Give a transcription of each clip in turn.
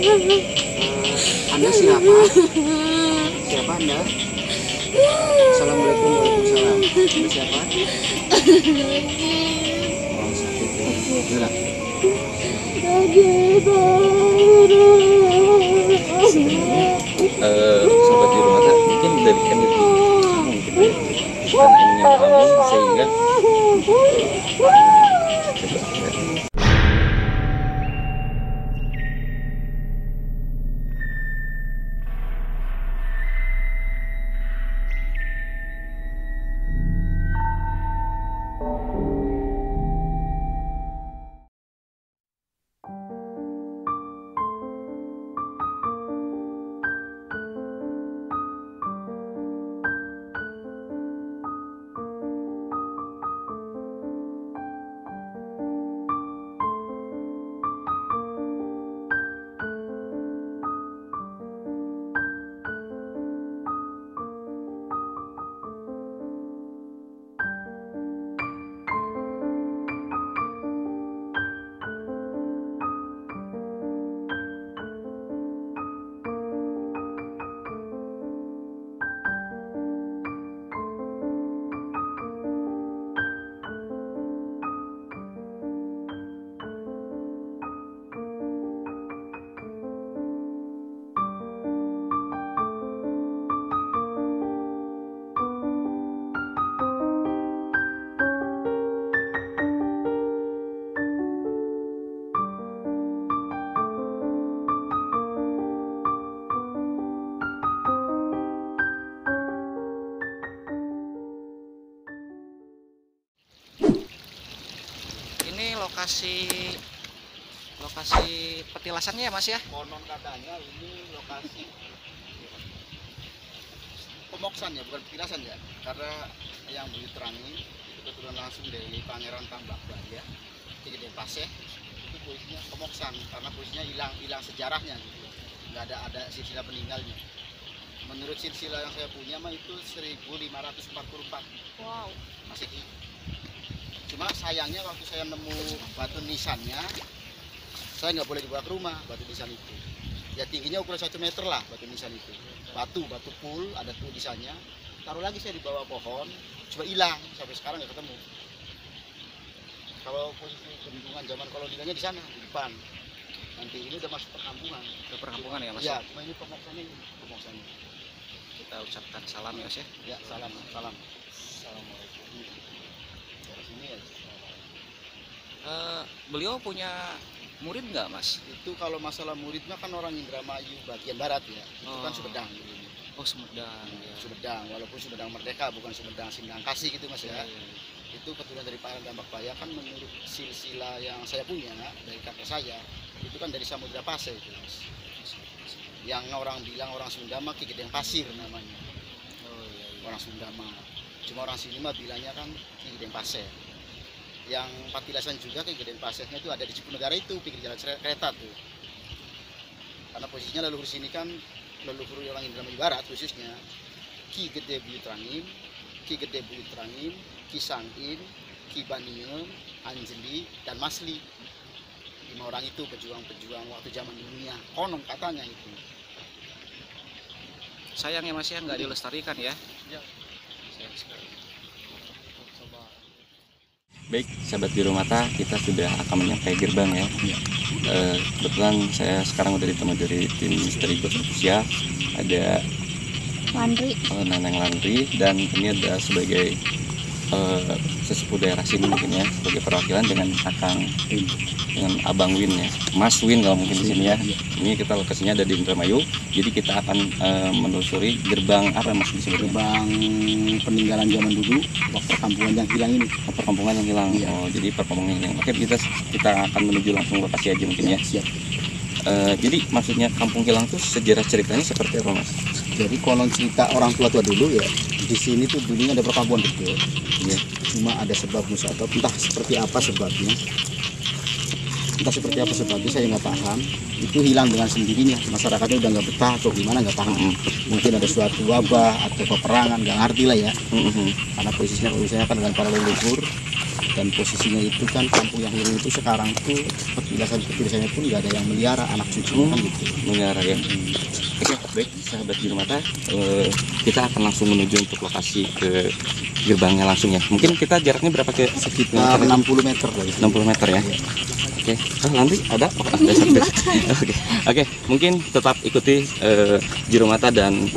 Anda siapa? Siapa Anda? Assalamualaikum. Waalaikumsalam. Anda siapa? Oh, sakit ya. Udah. Sobat di rumah tak mungkin dari kan itu mungkin ya bukan hanya kamu sehingga coba ya. Ini lokasi petilasannya ya Mas ya? Konon katanya ini lokasi pemoksan ya, bukan petilasan ya, karena yang diterangi itu keturunan langsung dari Pangeran Tambak Baya di Gede Paseh. Itu posisinya pemoksan karena posisinya hilang sejarahnya gitu. Nggak ada silsilah peninggalnya. Menurut silsilah yang saya punya mah itu 1544. Wow. Masehi. Cuma sayangnya waktu saya nemu batu nisannya, saya nggak boleh dibawa ke rumah batu nisan itu. Ya tingginya ukuran 1 meter lah batu nisan itu. Batu pool, ada tulisannya. Taruh lagi saya di bawah pohon, coba hilang sampai sekarang nggak ketemu. Kalau posisi bendungan zaman kolonialnya di sana di depan. Nanti ini udah masuk perkampungan. Ke perkampungan ya Mas? Ya, cuma ini pemoksannya. Kita ucapkan salam ya Mas ya. Ya, salam. Assalamualaikum. Dari sini ya. Beliau punya murid nggak Mas? Itu kalau masalah muridnya kan orang Indramayu bagian barat ya. Itu kan Sumedang dulunya. Oh Sumedang ya. Sumedang, walaupun Sumedang Merdeka bukan Sumedang Sindang Kasih gitu Mas ya. Iya, iya. Itu keturunan dari Pangeran Tambak Baya kan menurut silsilah yang saya punya dari kakek saya itu kan dari Samudra Pasir itu Mas. Yang orang bilang orang Sunda mah Ki Gedeng Pasir namanya. Oh iya, iya. Orang Sunda mah. Cuma orang sini mah bilangnya kan Ki Gedeng Pasir. Yang petilasan juga Ki Gedeng Pasirnya itu ada di Cipunegara itu, pinggir jalan kereta tuh. Karena posisinya leluhur sini kan leluhur orang Indramayu Barat khususnya Ki Gede Buyut Rangim, Ki Gede Buyut Rangim, Ki Sangin, Ki Baniem, Anjeli, dan Masli. 5 orang itu pejuang-pejuang waktu zaman dunia. Konon katanya itu. Sayang ya Mas ya nggak dilestarikan ya. Ya. Sayang sekali. Baik, sahabat Biru Mata, kita sudah akan menyampai gerbang ya. Kebetulan saya sekarang udah ditemui dari tim misteri Ghost Official. Ada Landry. Neneng Landry, dan ini ada sebagai sesepuh daerah sini mungkin ya, sebagai perwakilan dengan dengan Abang Win ya, Mas Win kalau mungkin di sini ya. Ini kita lokasinya ada di Indramayu, jadi kita akan menelusuri gerbang apa Mas di sini? Gerbang peninggalan zaman dulu, perkampungan yang hilang ini. Perkampungan yang hilang. Iya. Oh, jadi perkampungan yang hilang. Oke, kita akan menuju langsung lokasi aja mungkin ya. Siap. Jadi maksudnya kampung Kilang tuh sejarah ceritanya seperti apa Mas? Jadi konon cerita orang tua dulu ya, di sini tuh dulunya ada perkampungan kecil. Iya. Cuma ada sebab musabab, entah seperti apa sebabnya. Saya nggak paham. Itu hilang dengan sendirinya. Masyarakatnya udah nggak betah atau gimana nggak paham. Mungkin ada suatu wabah atau peperangan, nggak ngerti lah ya. Karena posisinya kan dengan para leluhur. Dan posisinya itu kan kampung yang hilang itu sekarang tuh petilasannya pun nggak ada yang melihara, anak cucu kan gitu. Melihara ya. Oke, baik sahabat Juru Mata, kita akan langsung menuju untuk lokasi ke gerbangnya langsung ya. Mungkin kita jaraknya berapa ke Sekitar 60 meter lah gitu. 60 meter ya. Oke, nanti ada Oke, mungkin tetap ikuti Juru Mata dan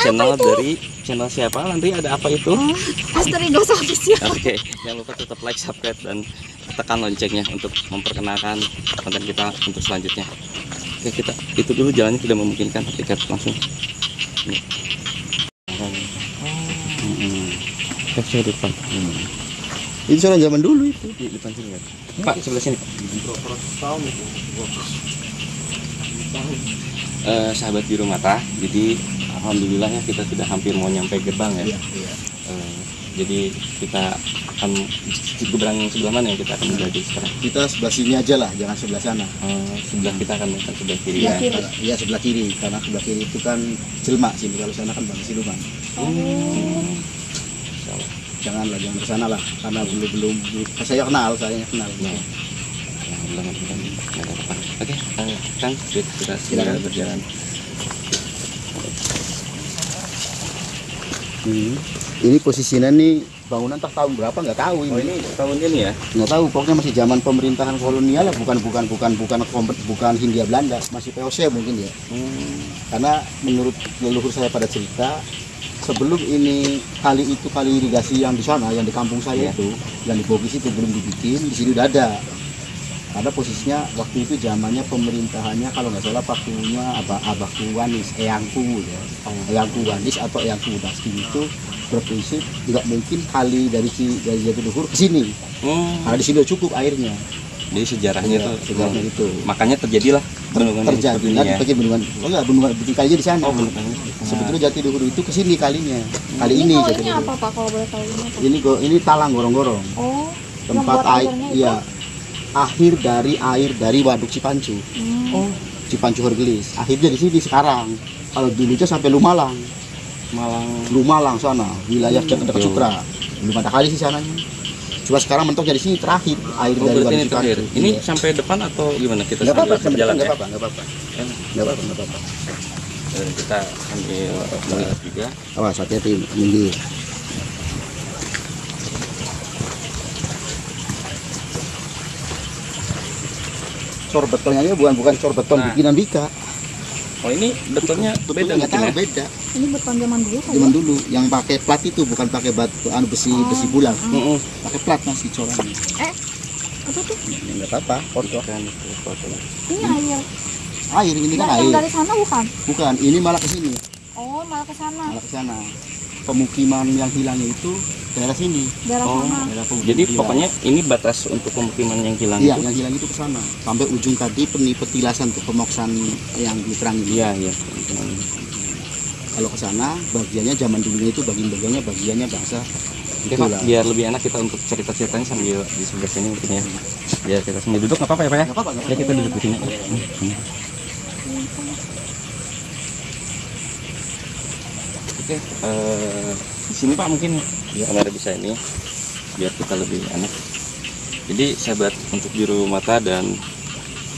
channel dari channel siapa nanti ada apa itu? Astri Ghost Official. Oke, jangan lupa tetap like, subscribe dan tekan loncengnya untuk memperkenalkan konten kita untuk selanjutnya. Oke, kita itu dulu jalannya tidak memungkinkan, tiket langsung. Ini. Saya depan. Itu soal zaman dulu itu. Di depan sini kan? Pak, sebelah sini Pak. Sahabat Juru Mata, jadi alhamdulillah ya kita sudah hampir mau nyampe gerbang ya. Iya. Jadi kita akan gerbang yang sebelah mana yang kita akan menjadi sekarang? Kita sebelah sini aja lah, jangan sebelah sana. Sebelah kita akan makan sebelah kiri Iya, ya. iya sebelah kiri, karena sebelah kiri itu kan Jelma sini, kalau sana kan Bang Siluman. Jangan ke sana lah, karena belum saya kenal. Nah, belum ada apa-apa. Oke, Kang, kita segera berjalan. Ini posisinya nih bangunan tak tahun berapa nggak tahu ini. Oh, ini tahun ini ya? Nggak tahu, pokoknya masih zaman pemerintahan kolonial lah, bukan Hindia Belanda, masih VOC mungkin ya. Karena menurut leluhur saya pada cerita, sebelum ini kali irigasi yang di sana, yang di kampung saya itu, yang di Bogis itu belum dibikin, di sini udah ada. Karena posisinya waktu itu zamannya pemerintahannya kalau nggak salah pakunya Abahku Wanis, Eyangku ya, Eyangku Wanis atau Eyangku Daski itu berprinsip tidak mungkin kali dari Jatiluhur ke sini. Karena di sini udah cukup airnya. Jadi sejarahnya itu. Makanya terjadilah bendungan bendungan. Oh enggak, bendungan bikin kalinya di sana. Sebetulnya Jatiluhur itu ke sini kalinya. Kali ini Jatiluhur. Ini apa Pak kalau boleh tahu ini? Ini talang gorong-gorong. Oh. Tempat air, iya. Akhir dari Waduk Cipancu. Cipancu Horgelis. Akhirnya di sini sekarang. Kalau dulunya sampai Lumalang sana, wilayah dekat Cukra. Belum ada kali sih sananya. Cuma sekarang mentok jadi sini terakhir air dari Waduk Cipancu. Ini sampai depan atau gimana kita berjalan? Nggak apa-apa. Kita sambil melihat juga. Awas, hati-hati minggir. Cor betonnya ini bukan cor beton bikinan Dika. Oh, ini betonnya beda nggak tahu, ya? beda. Ini beton zaman dulu kan? Zaman dulu yang pakai plat itu, bukan pakai batu besi bulat. Pakai plat masih corannya. Apa tuh? Nggak apa-apa, kotor. Ini air. Air ini kan air. Yang dari sana bukan? Bukan, ini malah ke sini. Oh, malah ke sana. Pemukiman yang hilangnya itu daerah sini. Daerah sana. Jadi pokoknya ini batas untuk pemukiman yang hilang iya, itu? yang hilang itu ke sana. Sampai ujung tadi petilasan tuh pemoksan yang diterangin. Iya. Kalau ke sana bagiannya zaman dulunya itu bagiannya bangsa. Oke Pak, biar lebih enak kita untuk cerita-ceritanya sambil di sebelah sini mungkin ya. Biar kita sambil duduk nggak apa-apa ya Pak ya? Nggak apa-apa. Ya kita duduk di sini. Oke, di sini Pak mungkin kamera bisa ini biar kita lebih enak. Jadi sahabat untuk Juru Mata dan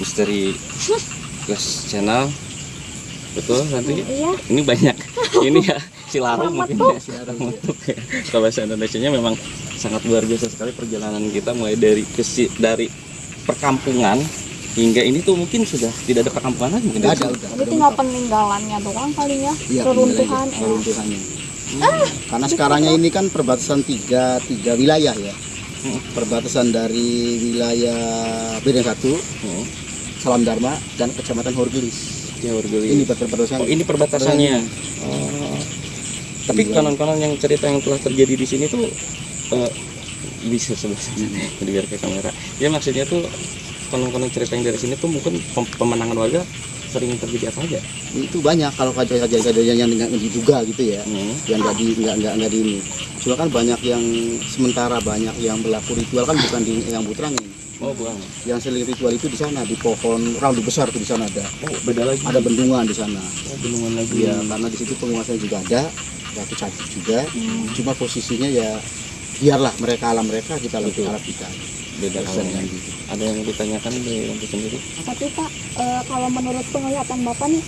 Misteri Ghost Channel, betul nanti ini banyak ini ya Cilaru mungkin ya, Cilaru ya. Kalau bahasa Indonesianya memang sangat luar biasa sekali perjalanan kita mulai dari perkampungan hingga ini tuh mungkin sudah tidak ada perkampungan lagi. Ada. Jadi tinggal peninggalannya doang kalinya, reruntuhannya. Karena sekarangnya ini kan perbatasan tiga wilayah ya. Perbatasan dari wilayah Bedeng 1, Salam Dharma dan Kecamatan Horgelis. Ini perbatasan. Oh, ini perbatasannya. Tapi konon-konon yang cerita yang telah terjadi di sini tuh bisa sebesar biar ke kamera. Ya maksudnya tuh konon-konon cerita yang dari sini tuh mungkin pemenangan warga sering terjadi apa aja? Itu banyak kalau kejadian yang diduga gitu ya, yang nggak di ini. Cuma kan banyak yang sementara, banyak yang berlaku ritual kan bukan di yang Butrangin. Oh bukan. Yang seling ritual itu di sana di pohon randu besar tuh di sana ada. Oh beda lagi. Ada bendungan di sana. Oh bendungan lagi. Ya karena di situ penguasanya juga ada, batu cantik juga. Cuma posisinya ya biarlah mereka alam mereka, kita Betul. alam kita. Beda halnya. Gitu. Ada yang ditanyakan dari Lampu sendiri? Tapi Pak, kalau menurut penglihatan Bapak nih,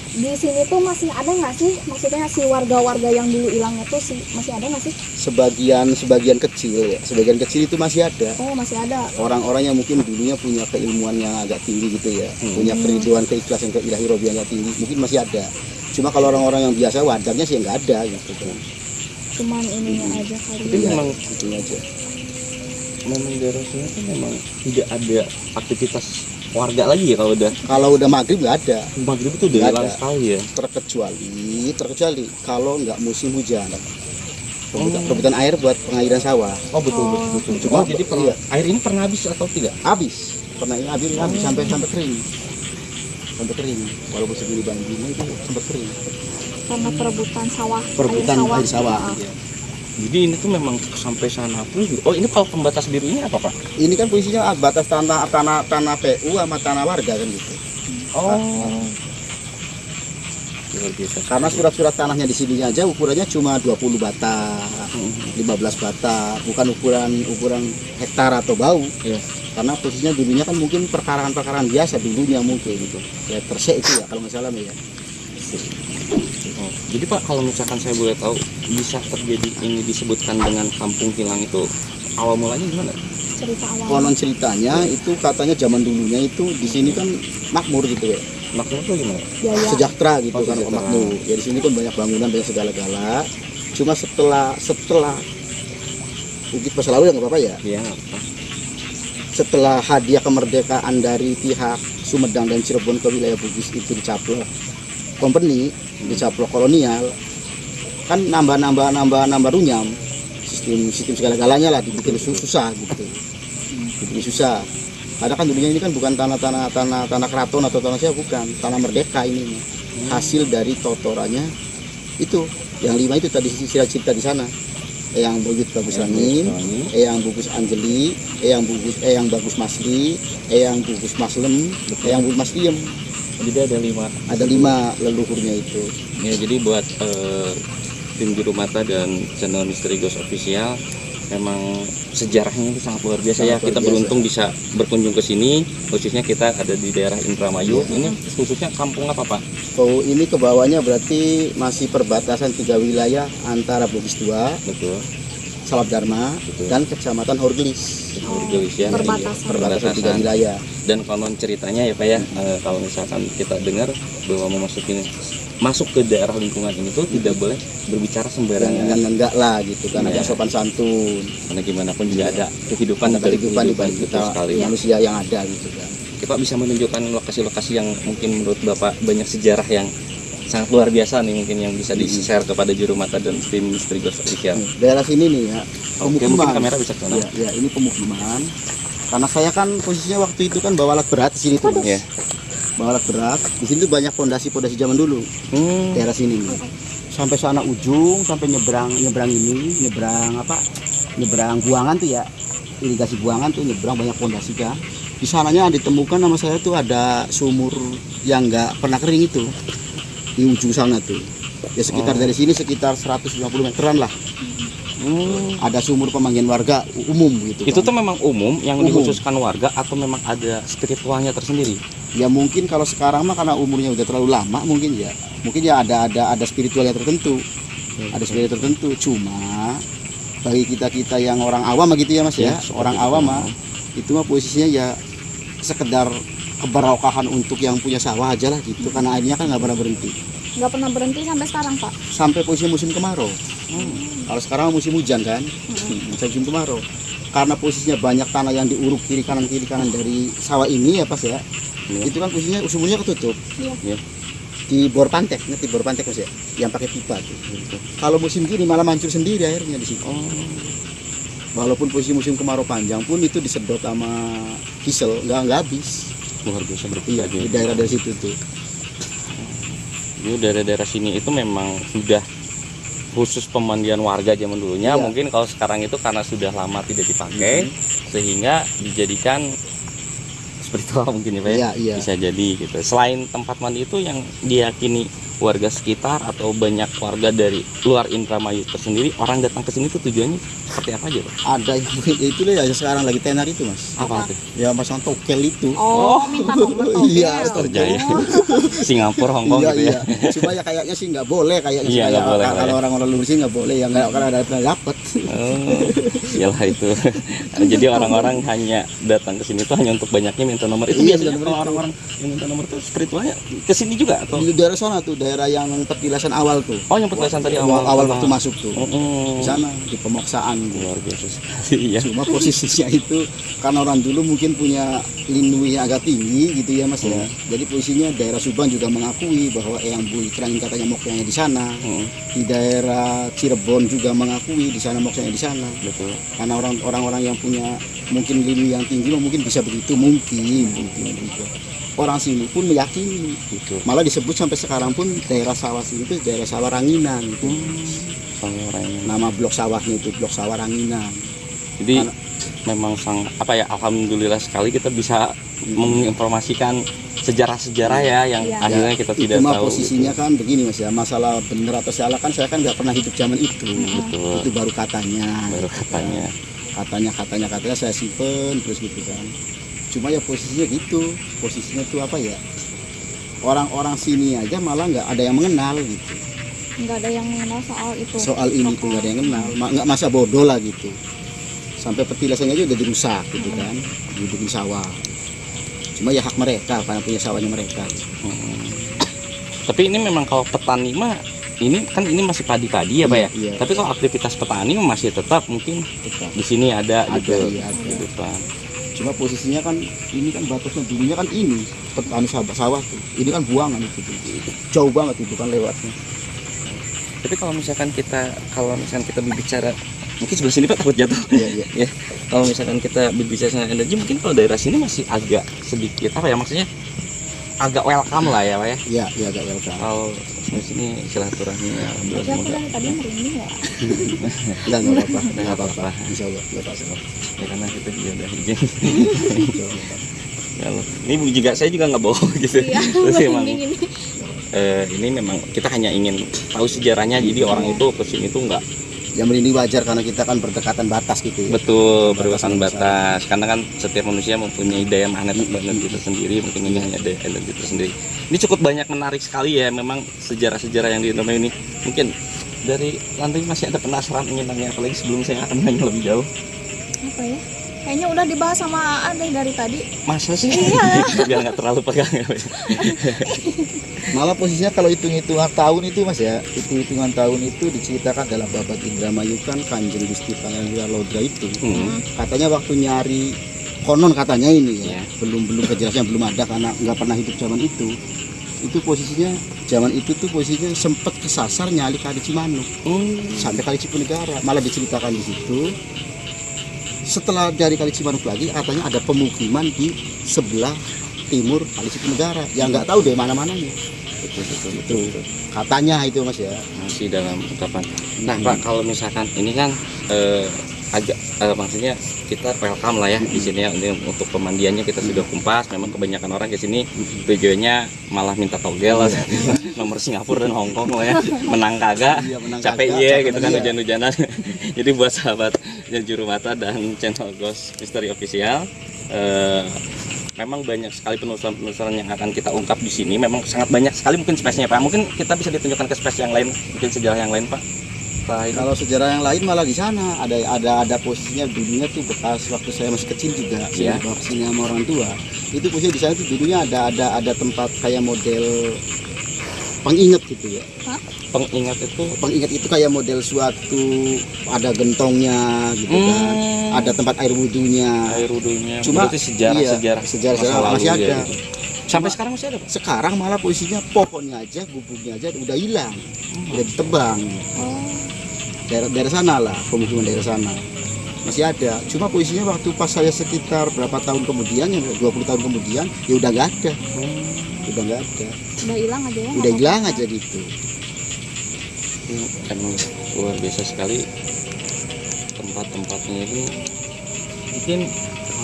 di sini tuh masih ada nggak sih, maksudnya si warga-warga yang dulu hilangnya tuh masih ada nggak sih? Sebagian kecil ya, sebagian kecil itu masih ada. Oh, masih ada. Orang-orang yang mungkin dulunya punya keilmuan yang agak tinggi gitu ya, punya keriduan, keikhlasan, keilahi robi yang agak tinggi, mungkin masih ada. Cuma kalau orang-orang yang biasa wajarnya sih nggak ada gitu kan. Cuman ininya aja kali. Tapi ya. memang Gitu aja. memang daerah sini kan memang tidak ada aktivitas warga lagi ya Kalau udah maghrib nggak ada, maghrib itu udah Nggak hilang ada. sekali ya. terkecuali kalau nggak musim hujan. Rebutan air buat pengairan sawah. Oh betul Oh. betul betul. Cuma- Oh, jadi iya. air ini pernah habis atau tidak? Habis, pernah ini habis sampai kering. Sampai kering. Walaupun segini banjirnya itu sempat kering. Karena perebutan sawah. Perebutan air sawah. Ah. Iya. Jadi ini tuh memang sampai sana pun. Oh ini kalau pembatas biru ini apa Pak? Ini kan posisinya batas tanah PU sama tanah warga kan gitu. Oh. Luar biasa. Karena surat-surat tanahnya di sini aja ukurannya cuma 20 bata, 15 bata, bukan ukuran hektar atau bau. Iya. Karena posisinya dulunya kan mungkin perkaraan biasa dulunya mungkin gitu. Ya persek itu ya kalau nggak salah ya. Oh, jadi Pak kalau misalkan saya boleh tahu bisa terjadi ini disebutkan dengan kampung hilang itu awal mulanya gimana? Cerita awal. Konon ceritanya itu katanya zaman dulunya itu di sini kan makmur gitu ya. Maksudnya tuh gimana? Jaya. Sejahtera gitu Oh, kan sejahtera. makmur. Ya di sini kan banyak bangunan, banyak segala-gala. Cuma setelah Bukit Paslawu ya nggak apa-apa ya. Iya. Setelah hadiah kemerdekaan dari pihak Sumedang dan Cirebon ke wilayah Bugis itu dicaplok company, dicaplok kolonial, kan nambah runyam, sistem segala-galanya lah dibikin susah gitu, dibikin susah. Karena kan dulunya ini kan bukan tanah keraton atau tanah siapa, bukan tanah merdeka ini, hasil dari totorannya itu yang 5 itu tadi cerita di sana. Eyang Buyut Bagus Langit, Eyang Bugus Anjeli, Eyang Bagus Masli, Eyang Bugus Maslem, Eyang Bugus Masliem. Jadi ada 5 leluhurnya itu. ya. Jadi buat tim Juru Mata dan channel Misteri Ghost Official memang sejarahnya itu sangat luar biasa ya. Sangat luar Kita biasa. beruntung bisa berkunjung ke sini. Khususnya kita ada di daerah Indramayu. Ini khususnya kampung apa Pak? Oh, ini ke bawahnya berarti masih perbatasan 3 wilayah antara Bugis 2, Betul. Salab Dharma, Betul. dan Kecamatan Horgelis. Horgelis ya. Perbatasan. Perbatasan 3 wilayah. Dan konon ceritanya ya Pak ya, kalau misalkan kita dengar bahwa masuk ke daerah lingkungan ini tuh tidak boleh berbicara sembarangan. Yang enggak lah gitu kan, Iya. agak sopan santun. Karena gimana pun juga ada kehidupan di balik Kehidupan di balik betul kita sekali. manusia yang ada gitu kan. Pak bisa menunjukkan lokasi-lokasi yang mungkin menurut Bapak banyak sejarah yang sangat luar biasa nih, mungkin yang bisa di-share kepada Juru Mata dan tim Misteri Ghost Official. Daerah sini nih ya, Oke, mungkin pemukiman. kamera bisa ke sana. Ya, ini pemukiman. Karena saya kan posisinya waktu itu kan bawa alat berat di sini tuh. Ya. Bawa alat berat. Di sini tuh banyak pondasi-pondasi zaman dulu. Daerah sini nih. Sampai sana ujung, sampai nyebrang ini, nyebrang buangan tuh ya. Irigasi buangan tuh nyebrang banyak pondasi kan. Di sananya ditemukan nama saya tuh ada sumur yang nggak pernah kering itu. Di ujung sana tuh. Ya sekitar dari sini sekitar 150 meteran lah. Ada sumur pemanggian warga umum gitu. Itu kan. tuh memang umum yang Umum. dikhususkan warga atau memang ada spiritualnya tersendiri? Ya mungkin kalau sekarang mah karena umurnya udah terlalu lama mungkin ya ada spiritualnya tertentu, ada spiritual tertentu. Cuma bagi kita yang orang awam gitu ya Mas ya, orang awam mah itu mah posisinya ya sekedar keberkahan untuk yang punya sawah aja lah gitu, karena airnya kan nggak pernah berhenti Nggak pernah berhenti sampai sekarang Pak. sampai posisi musim kemarau. Kalau sekarang musim hujan kan, musim kemarau. Karena posisinya banyak tanah yang diuruk kiri kanan dari sawah ini ya Pas ya. Iya. Itu kan posisinya sumurnya ketutup. Iya. Di bor pantek, ngerti bor pantek Mas ya? Yang pakai pipa tuh. Kalau musim gini malah mancur sendiri airnya di situ. Walaupun posisi musim kemarau panjang pun itu disedot sama diesel, nggak habis. Luar biasa Iya, berpikir. di daerah dari situ tuh. Jadi daerah-daerah sini itu memang sudah khusus pemandian warga zaman dulunya. Iya. Mungkin kalau sekarang itu karena sudah lama tidak dipakai, sehingga dijadikan spiritual mungkin ya Pak ya? Iya. Bisa jadi gitu. Selain tempat mandi itu yang diyakini warga sekitar atau banyak warga dari luar Indramayu tersendiri, orang datang ke sini tuh tujuannya seperti apa aja, Pak? Ada itu lah ya sekarang lagi tenar itu, Mas. Apa tuh? Ya pasang tokel itu. Oh, minta nomor tokel. Iya, Terjaya. Singapura, Hong Kong iya, gitu ya. iya. Cuma ya kayaknya sih nggak boleh kayaknya Iya, nggak boleh, kalau ya. orang-orang luar sini nggak boleh ya nggak karena ada pernah dapat. Oh, iyalah itu. Jadi orang-orang hanya datang ke sini tuh hanya untuk banyaknya minta nomor. Itu Iya, biasanya minta nomor kalau itu. orang-orang yang minta nomor tuh spiritualnya ke sini juga atau? Di daerah sana tuh, daerah yang petilasan awal tuh. Oh, yang petilasan tadi awal. Awal waktu masuk tuh. Mm-mm. Di sana di pemoksaan gitu. Luar biasa sekali ya. Cuma posisinya itu karena orang dulu mungkin punya lindungi yang agak tinggi gitu ya, Mas ya. Jadi posisinya daerah Subang juga mengakui bahwa Eyang Buli Kerangin katanya moksanya di sana. Di daerah Cirebon juga mengakui di sana moksanya di sana. Betul. Karena orang-orang yang punya mungkin lini yang tinggi mungkin bisa begitu mungkin gitu. Orang sini pun meyakini Gitu. malah disebut sampai sekarang pun daerah sawah sini itu daerah sawah Ranginan gitu. Sama orangnya. Nama blok sawahnya itu blok sawah Ranginan. Jadi Karena- memang alhamdulillah sekali kita bisa menginformasikan sejarah-sejarah ya yang Iya. akhirnya kita Itu tidak mah tahu. posisinya kan begini, Mas ya, masalah bener atau salah kan saya kan nggak pernah hidup zaman itu. Betul. Itu baru katanya Baru katanya. katanya saya simpen terus gitu kan. Cuma ya posisinya gitu, posisinya tuh apa ya, orang-orang sini aja malah nggak ada yang mengenal gitu Nggak ada yang mengenal soal itu. soal ini tuh, nggak ada yang kenal, nggak masa bodoh lah gitu. Sampai petilasannya aja udah dirusak gitu kan, dibikin sawah. Cuma ya hak mereka karena punya sawahnya mereka. Tapi ini memang kalau petani mah ini kan ini masih padi-padi ya Pak ya. Iya. Tapi kalau aktivitas petani mah masih tetap mungkin Tetap. di sini ada gitu. Iya, ada. Gitu, Pak. Cuma posisinya kan ini kan batasnya dulunya kan ini petani sawah tuh. Ini kan buangan itu tuh. Jauh banget itu kan lewatnya. Tapi kalau misalkan kita berbicara mungkin sebelah sini Pak takut jatuh. Iya, iya. Ya, kalau misalkan kita berbicara tentang energi mungkin kalau daerah sini masih agak sedikit apa ya maksudnya agak welcome lah ya Pak ya. Iya, iya agak welcome. Kalau di sini silaturahmi ya alhamdulillah Tapi aku semoga dari tadi merinding ya. Enggak apa-apa. Nggak apa-apa. Insya Allah nggak apa-apa. ya karena kita juga udah izin. Insya Allah. Kalau ini juga saya juga nggak bohong gitu. Iya, Terus emang merinding ini. ini memang kita hanya ingin tahu sejarahnya jadi orang itu kesini tuh nggak Ya merinding wajar karena kita kan berdekatan batas gitu ya. betul berbatasan batas karena kan setiap manusia mempunyai daya magnet itu sendiri mungkin ini hanya daya energi tersendiri. Ini cukup banyak menarik sekali ya memang sejarah-sejarah yang di Indramayu ini. Mungkin dari Landry masih ada penasaran ingin tanya apalagi sebelum saya akan nanya lebih jauh. Apa ya? Kayaknya udah dibahas sama Ade dari tadi. Masa sih? Iya. Biar nggak terlalu pegang ya. Malah posisinya kalau hitung-hitungan tahun itu Mas ya, hitung-hitungan tahun itu diceritakan dalam Babad Indramayu kan Kanjeng Gusti Pangeran Wiralodra itu. Katanya waktu nyari konon katanya ini ya, Iya. belum kejelasan belum ada karena nggak pernah hidup zaman itu. Itu posisinya zaman itu tuh posisinya sempat kesasar nyali Kali Cimanuk sampai Kali Cipunegara, malah diceritakan di situ. Setelah dari Kali Cimanuk lagi katanya ada pemukiman di sebelah timur Kali Cipunegara yang nggak tahu deh mana-mananya. Betul. Katanya itu Mas ya. Masih dalam ungkapan. Nah Pak, kalau misalkan ini kan agak maksudnya kita welcome lah ya di sini ya untuk pemandiannya kita sudah kumpas. Memang kebanyakan orang ke sini tujuannya malah minta togel lah, nomor Singapura dan Hong Kong lah ya. Menang kagak, Iya, menang capek kagak, iya capek gitu kan iya. hujan-hujanan. Jadi buat sahabat Juru Mata dan channel Ghost Mystery Official, memang banyak sekali penelusuran yang akan kita ungkap di sini. Memang sangat banyak sekali mungkin space-nya Pak. Mungkin kita bisa ditunjukkan ke space yang lain, mungkin sejarah yang lain Pak. Kalau sejarah yang lain malah di sana ada posisinya dulunya tuh bekas waktu saya masih kecil juga saya Iya. bawa kesini sama orang tua. Itu posisi di sana tuh dulunya ada tempat kayak model pengingat gitu ya. Pengingat itu Pengingat itu kayak model suatu ada gentongnya gitu kan. Ada tempat air wudhunya. air wudhunya. Cuma Berarti sejarah-sejarah sejarah masa lalu masih ya, ada. gitu. Sampai sekarang masih ada Pak? Sekarang malah posisinya pohonnya aja, gubuknya aja udah hilang, udah ditebang. Oh, Daerah sana lah, pemukiman daerah sana masih ada. Cuma posisinya waktu pas saya sekitar berapa tahun kemudian, yang 20 tahun kemudian, ya udah nggak ada, udah nggak ada, udah hilang aja ya. udah hilang aja gitu. Ini emang luar biasa sekali tempat-tempatnya itu. Mungkin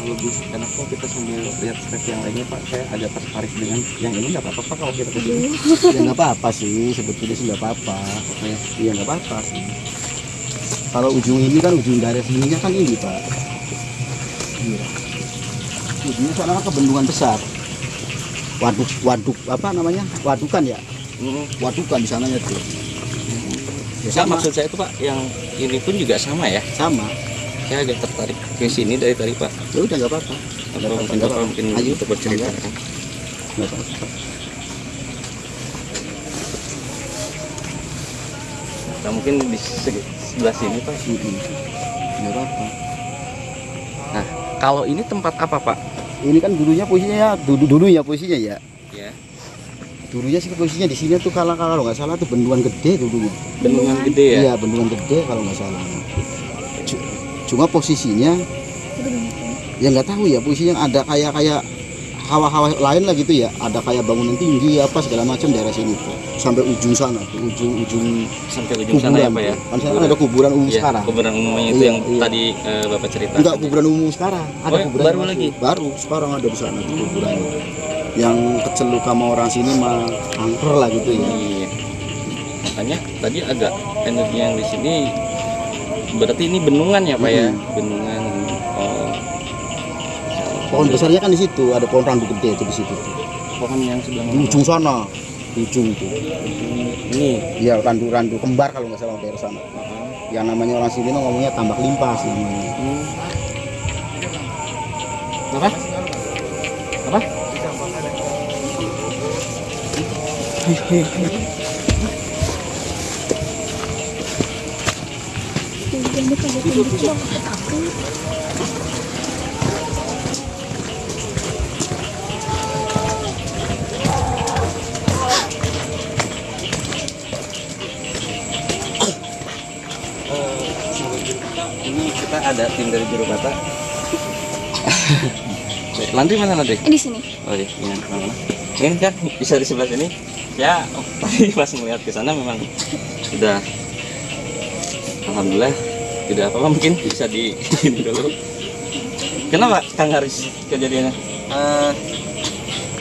lebih enaknya kita sambil lihat step yang lainnya Pak. Saya agak tertarik dengan yang ini, nggak apa-apa Pak kalau kita ke sini? Ya nggak apa-apa sih, sebetulnya sih nggak apa-apa. Iya nggak apa-apa sih. Kalau ujung ini kan ujung dari sininya kan ini Pak. Iya. Ujungnya sana kan ke bendungan besar. Waduk apa namanya? Wadukan ya? Wadukan di sananya tuh. Ya, Sama. Maksud saya itu Pak, yang ini pun juga sama ya? Sama. Saya agak tertarik ke sini dari tadi Pak. Ya udah nggak apa-apa. Atau mungkin Bapak mungkin Ayo. untuk bercerita. Nggak apa-apa. Nah, mungkin di sebelah sini Pak. Nggak apa-apa. Nah, kalau ini tempat apa Pak? Ini kan dulunya posisinya ya, dulunya posisinya ya. Ya. Dulunya sih posisinya di sini tuh kalau nggak salah tuh bendungan gede dulunya. Bendungan gede ya? Iya, bendungan gede kalau nggak salah. Cuma posisinya ya nggak tahu ya, posisinya ada kayak hawa-hawa lain lah gitu ya, ada kayak bangunan tinggi apa segala macam daerah sini tuh sampai ujung sana tuh, ujung Sampai ujung sana ya Pak ya? Kan sana kan ada kuburan umum Iya, sekarang. kuburan umumnya itu Iya, yang iya. tadi Bapak cerita. Enggak, kuburan umum sekarang ada Oh, kuburan baru lagi? baru sekarang ada di sana tuh kuburan yang keceluk sama orang sini mah angker lah gitu ya. Iya. Makanya tadi agak energi yang di sini berarti ini bendungan ya Pak ya? Bendungan. Oh. Pohon besarnya kan di situ, ada pohon randu gede itu di situ tuh. Pohon yang sebelah Di mana? ujung sana, di ujung itu. Ini. Iya, randu kembar kalau nggak salah daerah sana. Yang namanya orang sini mah ngomongnya tambak limpas namanya. Apa? Apa? Ini kita ada tim dari Juru Bata. Landry mana Landry? Di sini. Oh iya, mana? Ini kan bisa di sebelah sini. Ya, tadi pas melihat ke sana memang sudah alhamdulillah tidak apa-apa, mungkin bisa di ini dulu. Kenapa Kang Haris kejadiannya?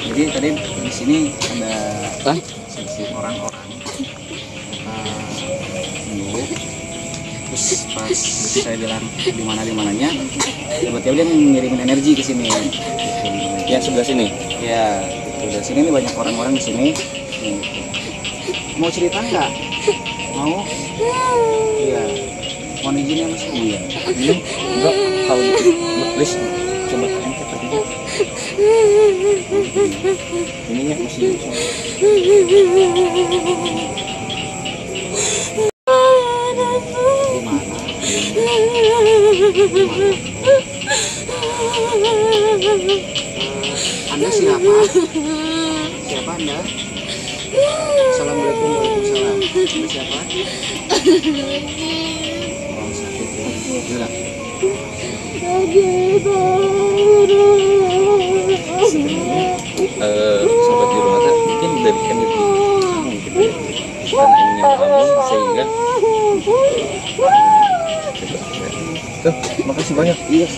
Jadi tadi di sini ada Hah? orang-orang dulu, terus pas saya bilang di mananya, tiba-tiba dia ngirimin energi ke sini. Yang sebelah sini. Ya, gitu. Dari sini nih banyak orang-orang di sini. Nih. Mau cerita nggak? Mau? Iya. Mau izinnya mas? Iya. Ini enggak, kalau gitu please coba angkat tadi. Ininya masih Anda siapa? Siapa Anda? Assalamualaikum warahmatullahi wabarakatuh. Anda siapa? Orang sakit. Gila. sobat Juru Bata mungkin dari energi kamu gitu ya, karena ininya kamu sehingga makasih banyak. Iya.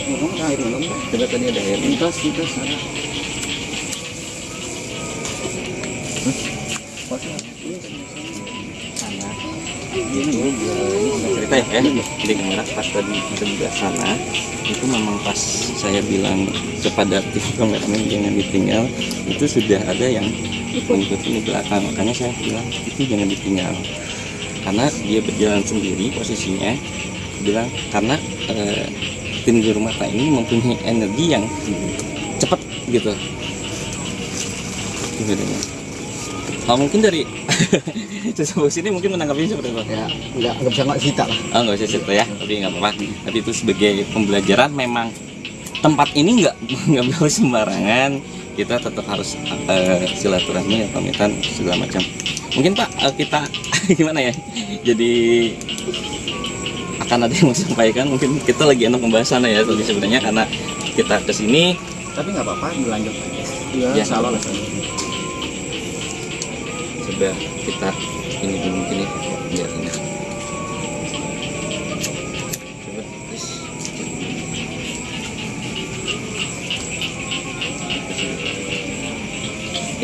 Ngomong air minum. Coba tadi ada air. Lintas sana. Itu ini cerita ya, jadi kamera pas tadi kita di sana itu memang pas saya bilang kepada tim kameramen jangan ditinggal, itu sudah ada yang mengikuti di belakang, makanya saya bilang itu jangan ditinggal karena dia berjalan sendiri posisinya, bilang karena tim Juru Bata ini mempunyai energi yang cepat gitu. Oh, mungkin dari sesuatu sini mungkin menanggapinya seperti apa? Ya, nggak bisa nggak cerita lah. Oh, nggak usah cerita ya, tapi nggak apa-apa. Tapi itu sebagai pembelajaran, memang tempat ini nggak boleh sembarangan. Kita tetap harus silaturahmi, pamitan segala macam. Mungkin Pak kita gimana ya? Jadi akan ada yang mau sampaikan. Mungkin kita lagi enak pembahasan ya tadi sebenarnya karena kita kesini. Tapi nggak apa-apa, dilanjut aja. Ya, salah lah. Sudah kita ini dulu mungkin ya biar ini. Coba, please.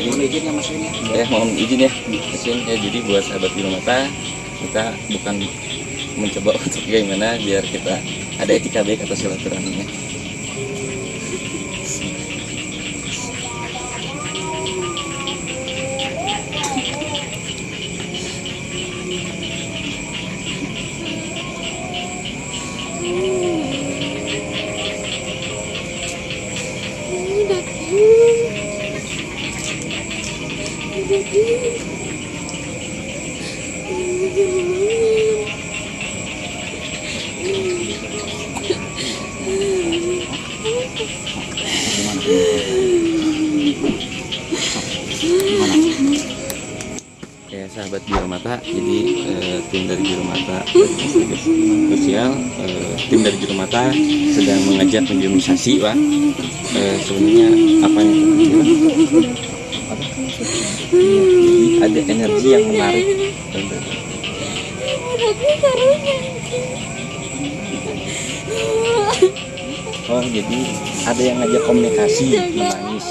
Mohon izin ya Mas Win ya. Mohon izin ya Mas Win ya. Jadi buat sahabat Biru Mata, kita bukan mencoba untuk gimana biar kita ada etika baik atau silaturahminya. Ya sahabat Biru Mata, jadi tim dari Biru Mata sosial, tim dari Biru Mata sedang mengajar penjurumisasi, Pak. Sebenarnya apa yang terjadi? Jadi ada energi yang menarik. Oh, jadi ada yang ngajak komunikasi, menangis.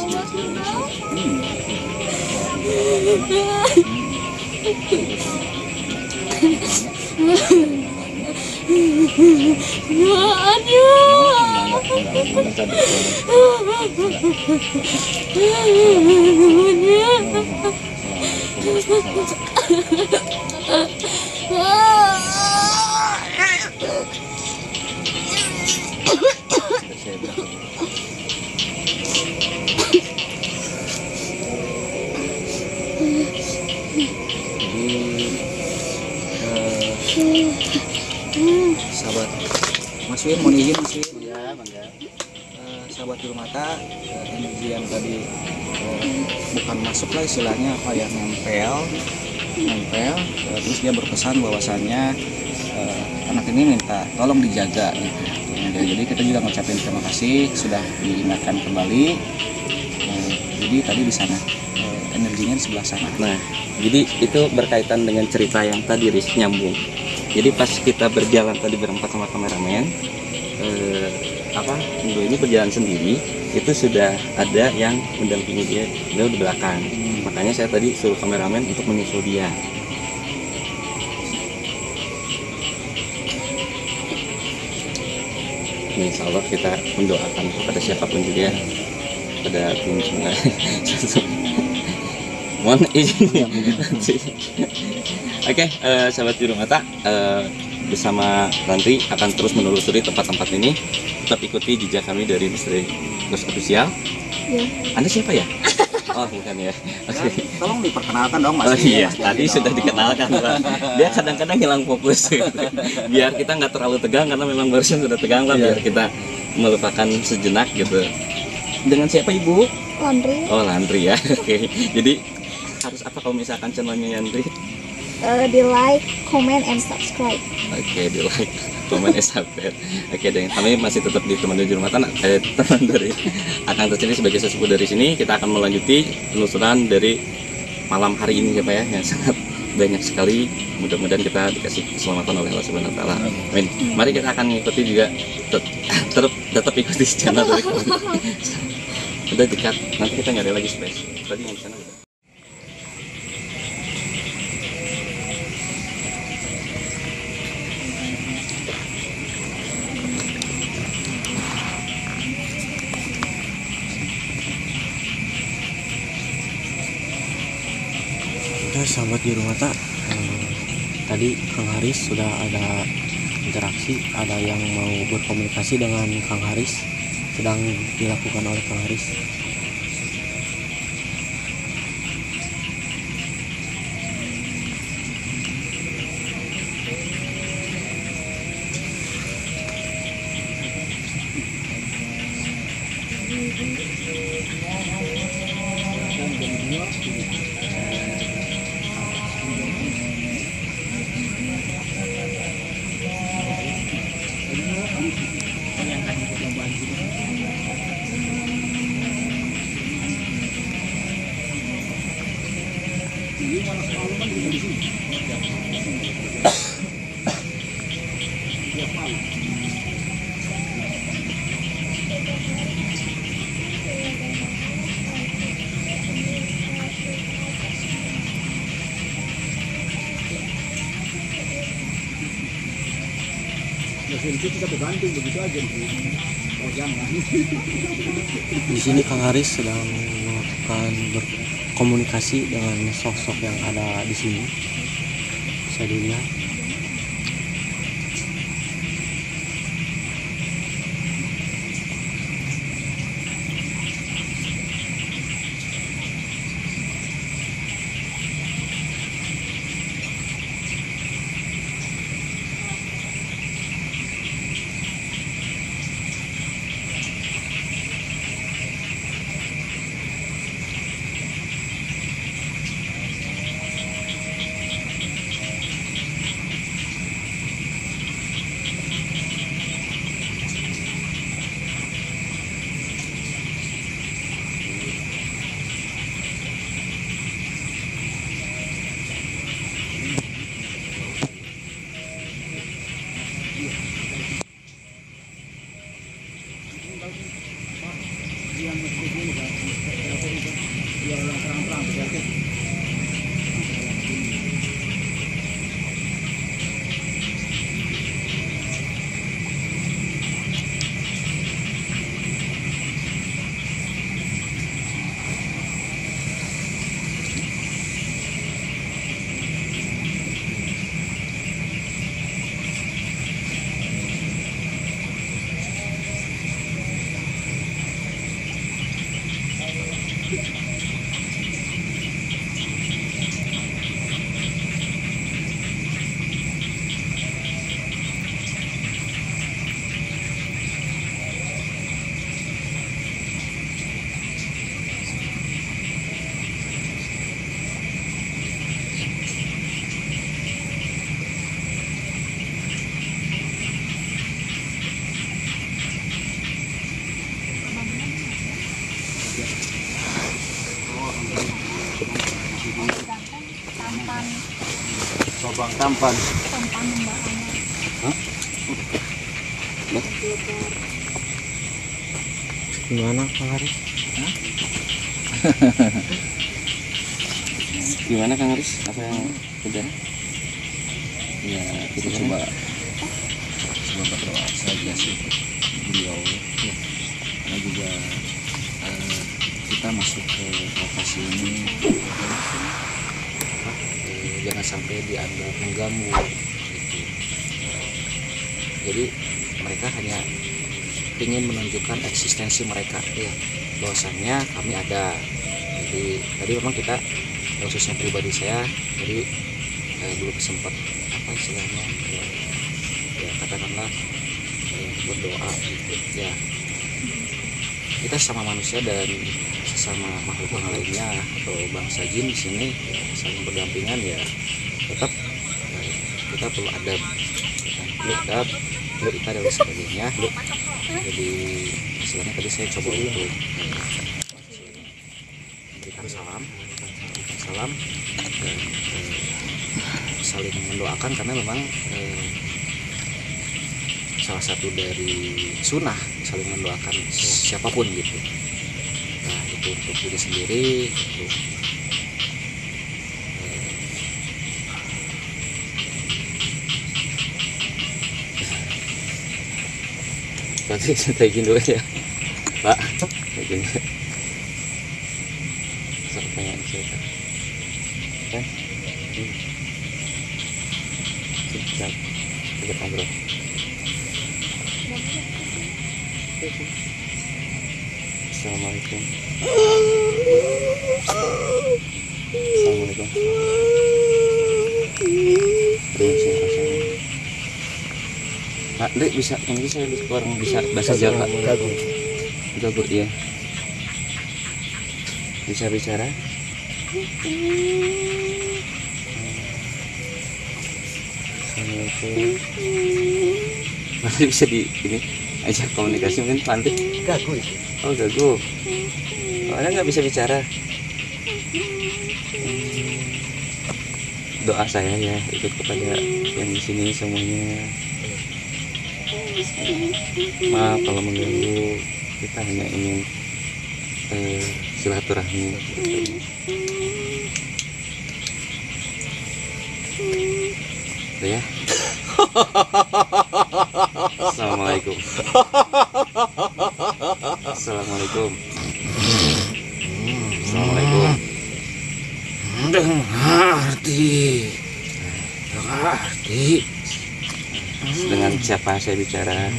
Sahabat Mas Win, mohon izin Mas Win Ya, bangga. sahabat Biru Mata, energi yang tadi bukan masuk lah istilahnya apa ya, nempel terus dia berpesan bahwasannya anak ini minta tolong dijaga gitu. Jadi kita juga ngucapin terima kasih sudah diingatkan kembali. Jadi tadi di sana energinya di sebelah sana. Nah, jadi itu berkaitan dengan cerita yang tadi Riz, nyambung. Jadi pas kita berjalan tadi berempat sama kameramen, ini berjalan sendiri, itu sudah ada yang mendampingi dia di belakang. Makanya saya tadi suruh kameramen untuk menyusul dia. Insya Allah kita mendoakan kepada siapapun juga, pada tim semua. Mohon izin ya. Oke, sahabat Biru Mata, bersama Randri akan terus menelusuri tempat-tempat ini. Tetap ikuti jejak kami dari Misteri Ghost Official. Ya. Anda siapa ya? Oh, bukan ya. Oke. Tolong diperkenalkan dong Mas. Oh iya, Mas tadi Jani sudah dong. dikenalkan, Pak. Dia kadang-kadang hilang fokus gitu. Biar kita nggak terlalu tegang, karena memang barusan sudah tegang, Pak. Biar kita melupakan sejenak gitu. Dengan siapa Ibu? Laundry. Oh, Landri ya. Oke. Jadi harus apa kalau misalkan channelnya Landri? Di like, comment, and subscribe. Oke, di like, komen, subscribe. Oke, dan kami masih tetap di teman dari Biru Mata, teman dari akan terjadi sebagai sesepuh dari sini. Kita akan melanjuti penelusuran dari malam hari ini ya Pak ya, yang sangat banyak sekali. Mudah-mudahan kita dikasih keselamatan oleh Allah Subhanahu Wa Taala. Amin. Mari kita akan mengikuti juga, tetap ikuti channel dari kami. Udah dekat, nanti kita nyari lagi space. Tadi yang di sana udah. Sahabat Biru Mata, tadi Kang Haris sudah ada interaksi, ada yang mau berkomunikasi dengan Kang Haris, sedang dilakukan oleh Kang Haris. Di sini Kang Haris sedang melakukan berkomunikasi dengan sosok yang ada di sini. Bisa dilihat. Tampan, Sobang tampan. tampan Mbak Ana. Hah? Gimana Kang Haris? Gimana Kang Haris? Apa yang udah? Ya, Kita coba berdoa saja sih beliau ya. Karena juga kita masuk ke lokasi ini jangan sampai dianggap mengganggu gitu. Jadi mereka hanya ingin menunjukkan eksistensi mereka ya, bahwasannya kami ada. Jadi tadi memang kita khususnya pribadi saya, jadi belum sempat apa istilahnya ya katakanlah berdoa gitu ya. Kita sama manusia dan sesama makhluk yang lainnya atau bangsa jin di sini ya, saling berdampingan ya, tetap kita perlu adab, perlu ikat dan sebagainya. Jadi istilahnya tadi saya coba untuk memberikan salam dan saling mendoakan, karena memang salah satu dari sunnah saling mendoakan siapapun gitu. Nah itu untuk diri sendiri, untuk berarti kayak gini dulu ya Pak, kayak gini sampai yang saya kan kita ngobrol. Assalamualaikum. Assalamualaikum. Pak, Dek bisa, nanti saya kurang bisa bahasa Jawa. Gagu ya. Bisa bicara? Assalamualaikum. Nanti bisa di ini ajak komunikasi mungkin pantik. Gagu itu. Oh gagu. Orang nggak bisa bicara. Doa saya ya ikut kepada yang di sini semuanya. Maaf kalau mengganggu, kita hanya ingin silaturahmi. Udah ya. Dengarti. Dengan siapa saya bicara?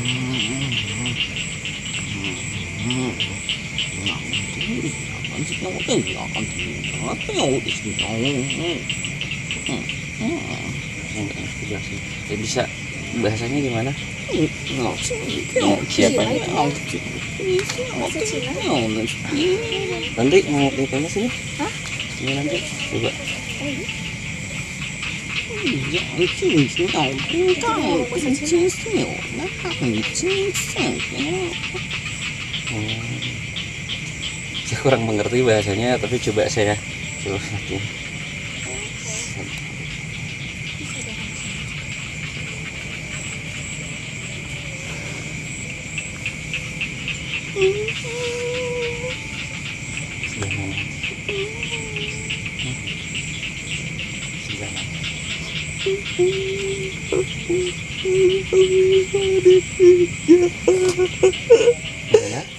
Ya, bisa bahasanya gimana? Siapa? Bahasa Cina. Nanti mau ditanya sini? Hah? Sini nanti coba. Saya kurang mengerti bahasanya, tapi coba saya coba nanti. Sebelah mana? Sebelah mana?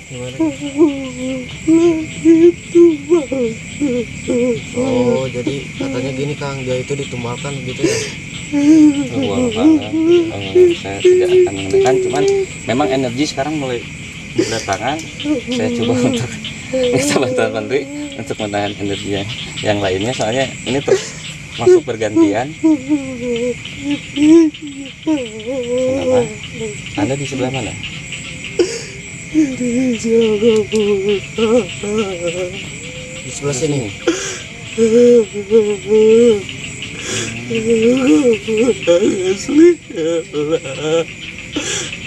Gimana? Oh, jadi katanya gini Kang, dia itu ditumbalkan gitu ya. Saya tidak akan menggunakan, cuman memang energi sekarang mulai berdatangan. Saya coba untuk minta bantuan Pandri untuk menahan energi yang lainnya, soalnya ini terus masuk bergantian. Kenapa? Anda di sebelah mana? Di sebelah sini.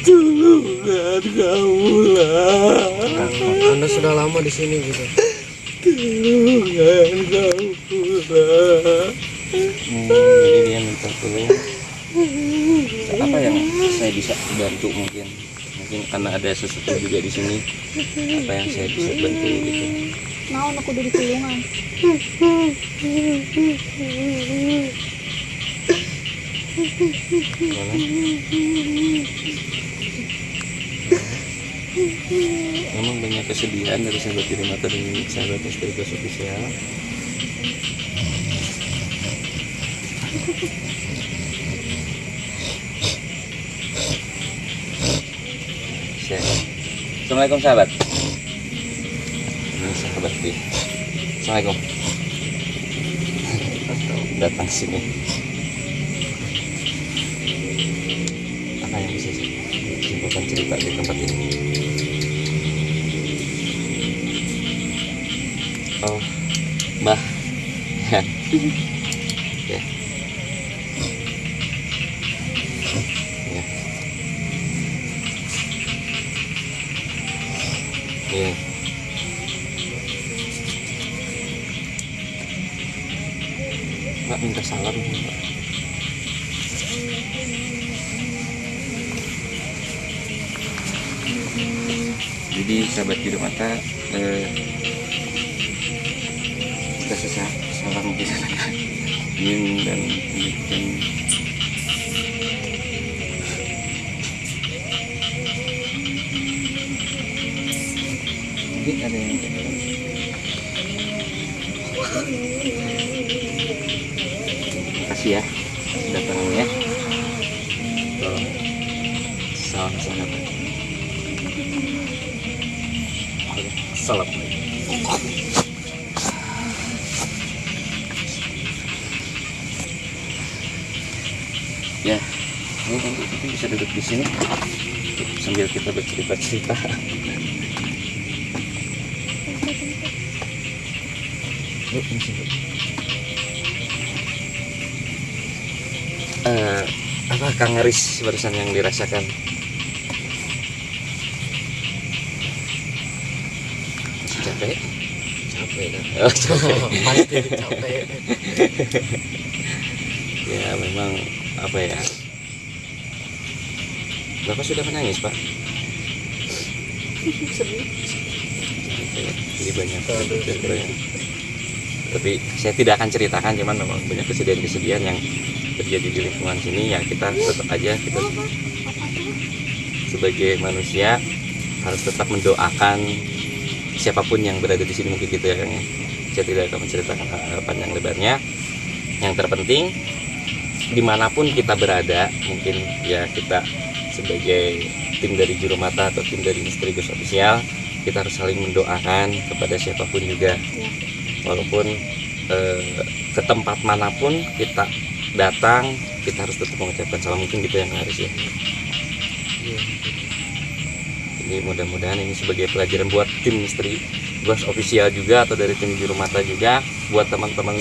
Tulungan kaulah. Anda sudah lama di sini gitu. Tulungan kaulah. Jadi dia minta tolong. Apa yang saya bisa bantu mungkin karena ada sesuatu juga di sini. Apa yang saya bisa bantu gitu? Naon aku udah ditulungan. Mana? Memang banyak kesedihan dari sahabat Kiri Mata dan sahabat Spiritus Official. Assalamualaikum sahabat. Ini sahabat Kiri. Assalamualaikum. Datang sini. Apa yang bisa simpulkan cerita di tempat ini? Oh, Mbah. Ya. Ya. Ya. Iya. Mbak minta salam, Mbak. Jadi sahabat Kiri Mata, kita salam kita ingin dan mungkin ada yang kasih ya datangnya. Tolong salam sahabat. Salam. Ya, ini nanti kita bisa duduk di sini sambil kita bercerita-cerita. Apa Kang Aris barusan yang dirasakan? Capek? Capek kan? Oh, capek. Pasti capek. Ya memang apa ya? Bapak sudah menangis Pak? Jadi banyak ya. Tapi saya tidak akan ceritakan, cuman memang banyak kesedihan-kesedihan yang terjadi di lingkungan sini yang kita tetap aja kita sebagai manusia harus tetap mendoakan siapapun yang berada di sini mungkin gitu ya Kang. saya tidak akan menceritakan panjang lebarnya. Yang terpenting dimanapun kita berada, mungkin ya kita sebagai tim dari Juru Mata atau tim dari Misteri Ghost Official, kita harus saling mendoakan kepada siapapun juga, walaupun ke tempat manapun kita datang, kita harus tetap mengucapkan salam, mungkin gitu yang harus ya. Jadi mudah-mudahan ini sebagai pelajaran buat tim Misteri Ghost Official juga, atau dari tim Juru Mata juga, buat teman-teman,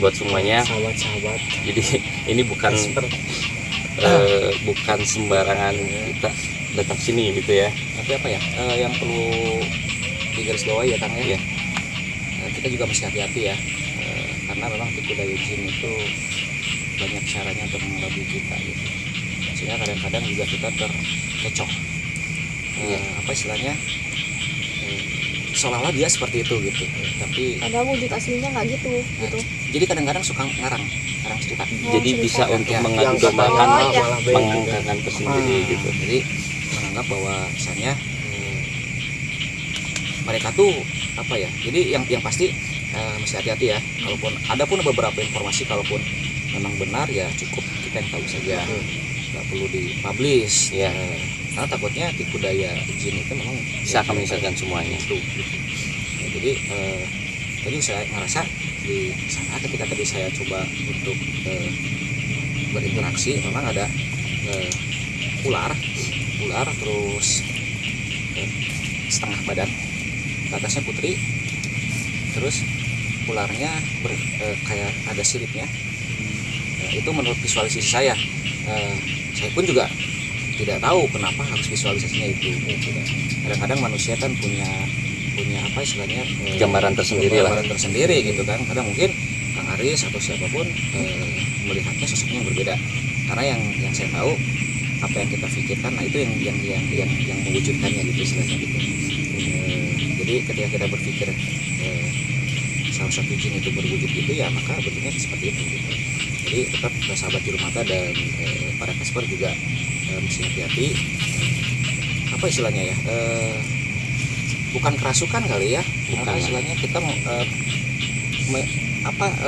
buat semuanya. Sahabat-sahabat. Jadi ini bukan bukan sembarangan kita datang sini gitu ya. Tapi apa ya, yang perlu digarisbawahi ya Kang ya, kita juga mesti hati-hati ya, karena memang tipu daya jin itu banyak caranya untuk mengelabui kita gitu. Sehingga kadang-kadang juga kita terkecoh, apa istilahnya, seolah-olah dia seperti itu gitu, tapi padahal wujud aslinya nggak gitu. jadi kadang-kadang suka ngarang cerita. Jadi bisa untuk mengadu dombakan, menganggarkan tersendiri gitu. Jadi menganggap bahwa misalnya mereka tuh apa ya, jadi yang pasti mesti hati-hati ya. Kalaupun ada pun beberapa informasi, kalaupun memang benar ya cukup kita yang tahu saja, nggak perlu dipublish ya, karena takutnya tipu daya jin itu memang bisa akan menyesatkan semuanya itu gitu. Ya, jadi saya ngerasa di sana ketika tadi saya coba untuk berinteraksi, memang ada ular terus setengah badan, ke atasnya putri, terus ularnya kayak ada siripnya. Itu menurut visualisasi saya pun juga tidak tahu kenapa harus visualisasinya itu. Kadang-kadang manusia kan punya apa istilahnya, gambaran tersendiri gitu kan. Kadang mungkin Kang Aris atau siapapun melihatnya sosoknya yang berbeda, karena yang saya tahu apa yang kita pikirkan, nah itu yang mewujudkannya gitu istilahnya gitu. Jadi ketika kita berpikir salah satu jin itu berwujud gitu ya, maka bentuknya seperti itu gitu. Jadi tetap sahabat Juru Mata dan para Casper juga mesti hati-hati, apa istilahnya ya, bukan kerasukan kali ya, bukan istilahnya kita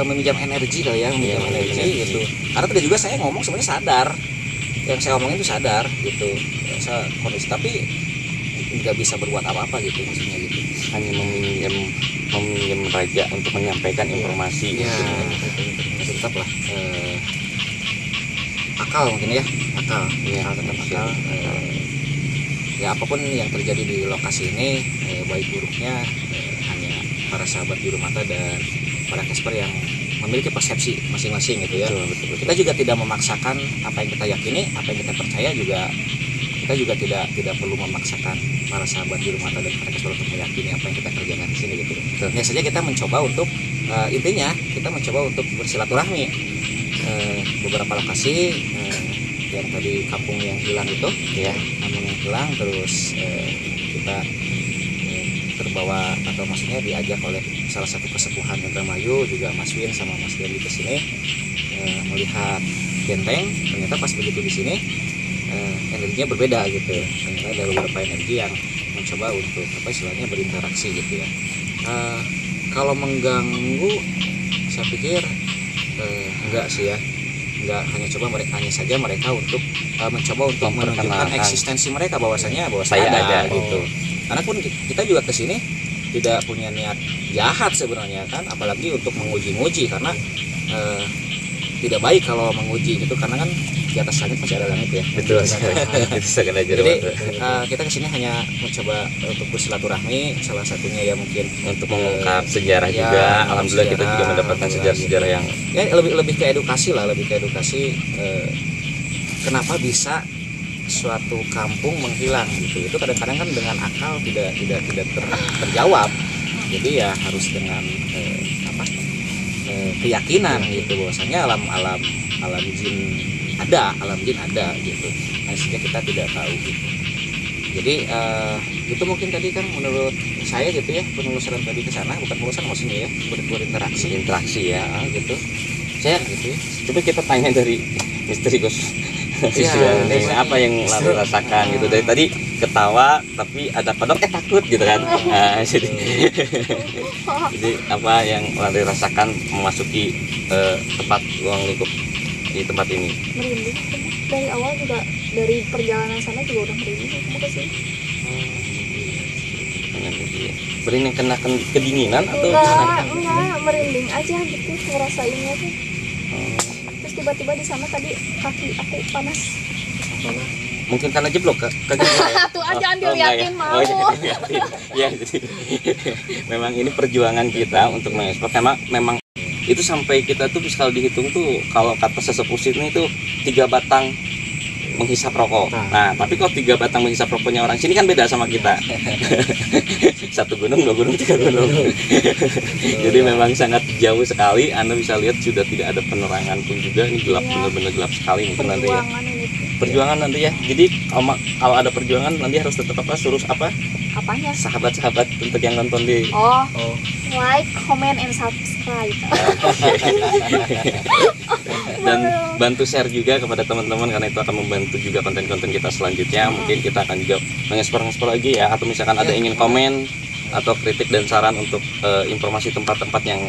meminjam energi kali ya, energi gitu. Karena tadi juga saya ngomong sebenarnya sadar, yang saya omongin itu sadar gitu, saya kondisi, tapi nggak bisa berbuat apa-apa gitu maksudnya gitu, hanya meminjam raja untuk menyampaikan informasi ya, gitu. Tetaplah akal mungkin ya, akal ya, apapun yang terjadi di lokasi ini, baik buruknya hanya para sahabat Juru Mata dan para Casper yang memiliki persepsi masing-masing gitu ya. Betul. Kita juga tidak memaksakan apa yang kita yakini, apa yang kita percaya juga. Kita juga tidak perlu memaksakan para sahabat Juru Mata dan para Casper untuk meyakini apa yang kita kerjakan di sini gitu. Hanya saja kita mencoba untuk intinya kita mencoba untuk bersilaturahmi. Beberapa lokasi yang tadi kampung yang hilang itu ya, kampung yang hilang, terus kita terbawa atau maksudnya diajak oleh salah satu kesepuhan Indramayu, juga Mas Win sama Mas Dewi ke sini melihat benteng. Ternyata pas begitu di sini energinya berbeda gitu. Ternyata ada beberapa energi yang mencoba untuk apa istilahnya berinteraksi gitu ya. Kalau mengganggu, saya pikir enggak sih ya, enggak, hanya saja mereka untuk mencoba untuk menunjukkan eksistensi mereka, bahwasanya saya ada gitu. Karena pun kita juga kesini tidak punya niat jahat sebenarnya kan, apalagi untuk menguji-nguji, karena tidak baik kalau menguji gitu, karena kan di atas langit masih ada langit ya. Betul sekali. Jadi kita kesini hanya mencoba untuk bersilaturahmi, salah satunya ya mungkin untuk mengungkap sejarah ya, juga. Alhamdulillah kita juga mendapatkan sejarah-sejarah yang ya lebih ke edukasi lah, kenapa bisa suatu kampung menghilang gitu. Itu kadang-kadang kan dengan akal tidak terjawab. Jadi ya harus dengan keyakinan gitu, bahwasanya alam jin ada gitu. Nah, sehingga kita tidak tahu gitu. Jadi itu mungkin tadi kan menurut saya gitu ya, penelusuran tadi ke sana, bukan penelusuran maksudnya ya, berinteraksi ya gitu. Saya gitu ya. Coba kita tanya dari Misteri Ghost visual nih apa yang Lari rasakan gitu dari tadi ketawa tapi ada kodok takut gitu kan. Nah, jadi apa yang Lari rasakan memasuki tempat ruang lingkup di tempat ini? Merinding dari awal juga, dari perjalanan sana juga udah merinding mau ke sini. Merinding kena kedinginan atau enggak merinding aja gitu ngerasainnya tuh. Terus tiba-tiba di sana tadi kaki aku panas. Mungkin karena jeblok kaki ya? Tuh aja diliatin mau. Ya, jadi memang ini perjuangan kita untuk mengekspor karena memang itu sampai kita tuh kalau dihitung tuh kalau kata sesepuh sini itu 3 batang menghisap rokok. Nah, tapi kalau 3 batang menghisap rokoknya orang sini kan beda sama kita. 1 gunung, 2 gunung, 3 gunung. Jadi memang sangat jauh sekali. Anda bisa lihat sudah tidak ada penerangan pun juga. Ini gelap, benar-benar gelap sekali mungkin nanti ya. Perjuangan nanti ya. Jadi kalau ada perjuangan nanti harus tetap apa? Suruh apa? Apanya? Sahabat-sahabat untuk yang nonton di. Like, comment, and subscribe. Dan bantu share juga kepada teman-teman karena itu akan membantu juga konten-konten kita selanjutnya. Mungkin kita akan juga mengeksplor lagi ya, atau misalkan ada ingin komen atau kritik dan saran untuk informasi tempat-tempat yang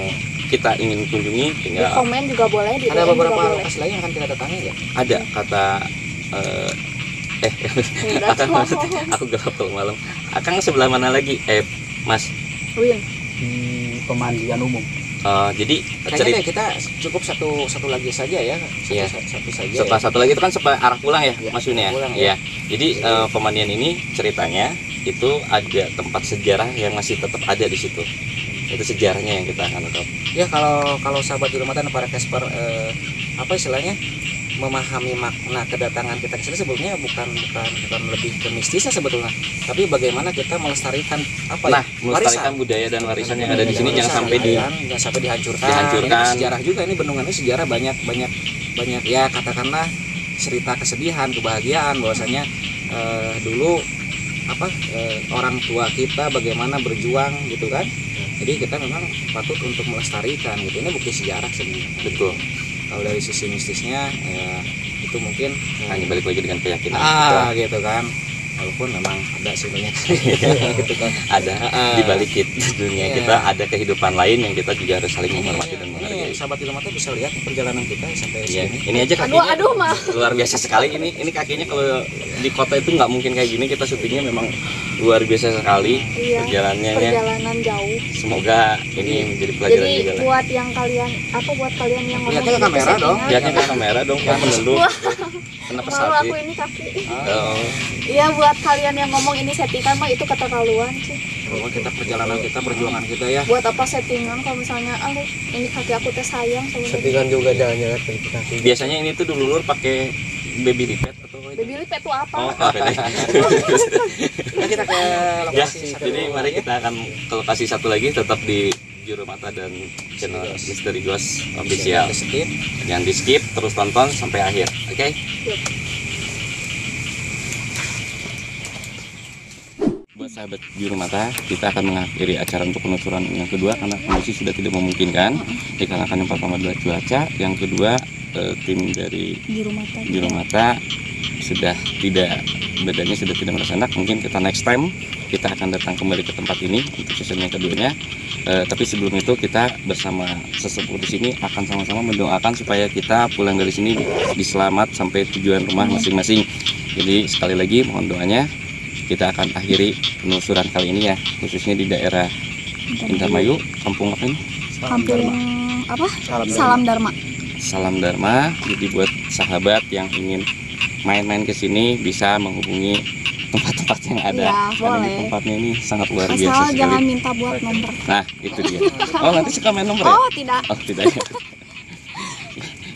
kita ingin kunjungi, tinggal di komen juga boleh, di Ada DM beberapa juga boleh. lokasi lain yang akan kita datangi ya. ada kata aku gelap kalau malam. Akang sebelah mana lagi? Mas. Win. Pemandian umum. Jadi Kayaknya kita cukup satu lagi saja ya. Iya. Satu saja. Setelah satu lagi itu kan arah pulang ya, Ya, Mas Win ya. pulang, Ya. Jadi pemandian ini ceritanya itu ada tempat sejarah yang masih tetap ada di situ. Itu sejarahnya yang kita akan tahu. Ya kalau sahabat di rumah dan para Casper apa istilahnya memahami makna kedatangan kita ke sini sebetulnya bukan lebih ke mistisnya sebetulnya, tapi bagaimana kita melestarikan melestarikan budaya dan warisan yang ada di sini jangan sampai dihancurkan. dihancurkan. Ini sejarah juga, ini bendungan ini sejarah banyak ya, katakanlah cerita kesedihan, kebahagiaan bahwasanya dulu orang tua kita bagaimana berjuang gitu kan. Jadi kita memang patut untuk melestarikan gitu. Ini bukti sejarah sebenarnya. Betul. Kalau dari sisi mistisnya ya, itu mungkin Hanya balik lagi dengan keyakinan gitu kan, walaupun memang ada sebenarnya gitu kan, ada di balik dunia kita ada kehidupan lain yang kita juga harus saling menghormati dan menghargai. Ini sahabat ilmu bisa lihat perjalanan kita sampai Iya, sini. ini aja kakinya Aduh mah. luar biasa sekali. Ini kakinya kalau di kota itu nggak mungkin kayak gini. Kita syutingnya memang luar biasa sekali. Iya, perjalanan jauh. Semoga ini menjadi pelajaran Jadi juga lah. buat yang kalian yang ngomong Lihatnya ke kamera dong. Lihatnya ke kamera dong, kan menunduk. Kenapa malu sakit? aku ini kaki. Oh, Iya, buat kalian yang ngomong ini settingan mah itu keterlaluan sih. Bahwa kita perjuangan kita ya. Buat apa settingan kalau misalnya ini kaki aku teh sayang sebenarnya. Settingan juga jangan-jangan kaki. biasanya ini tuh dulu pakai baby lipet atau Baby lip itu apa? Oh, beda. Nah, kita ke Ya, lokasi satu jadi mari kita akan ke lokasi satu lagi, tetap di Juru Mata dan channel Misteri Ghost Official. Jangan di skip, terus tonton sampai akhir. Oke? Buat sahabat Juru Mata, kita akan mengakhiri acara untuk penelusuran yang kedua karena kondisi sudah tidak memungkinkan. Dikarenakan yang pertama adalah cuaca, yang kedua tim dari Juru Mata sudah tidak, badannya sudah tidak merasa enak. Mungkin kita next time kita akan datang kembali ke tempat ini untuk season yang keduanya. Tapi sebelum itu kita bersama sesepuh di sini akan sama-sama mendoakan supaya kita pulang dari sini diselamat sampai tujuan rumah masing-masing. Jadi sekali lagi mohon doanya. Kita akan akhiri penelusuran kali ini ya, khususnya di daerah Indramayu, kampung apa ini? Kampung apa? Salam Dharma. Salam Dharma. Jadi buat sahabat yang ingin main-main ke sini bisa menghubungi tempat-tempat yang ada. Ya, karena boleh. tempatnya ini sangat luar biasa Asal sekali. jangan minta buat nomor. Nah, itu dia. Oh, nanti suka main nomor ya? Oh, tidak. Oh, tidak ya.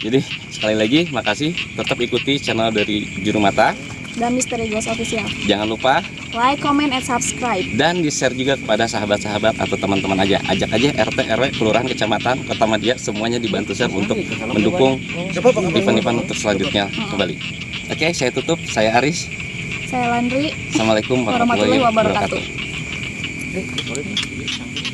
Jadi sekali lagi makasih, tetap ikuti channel dari Juru Mata. Dan Misteri Ghost Official. Jangan lupa Like, comment, and subscribe. dan di-share juga kepada sahabat-sahabat atau teman-teman aja. Ajak aja RT, RW, kelurahan, kecamatan, kota media, semuanya dibantu share untuk mendukung event-event untuk selanjutnya kembali. Oke, saya tutup. Saya Aris. Saya Landry. Assalamualaikum warahmatullahi Warahmatullahi wabarakatuh. wabarakatuh.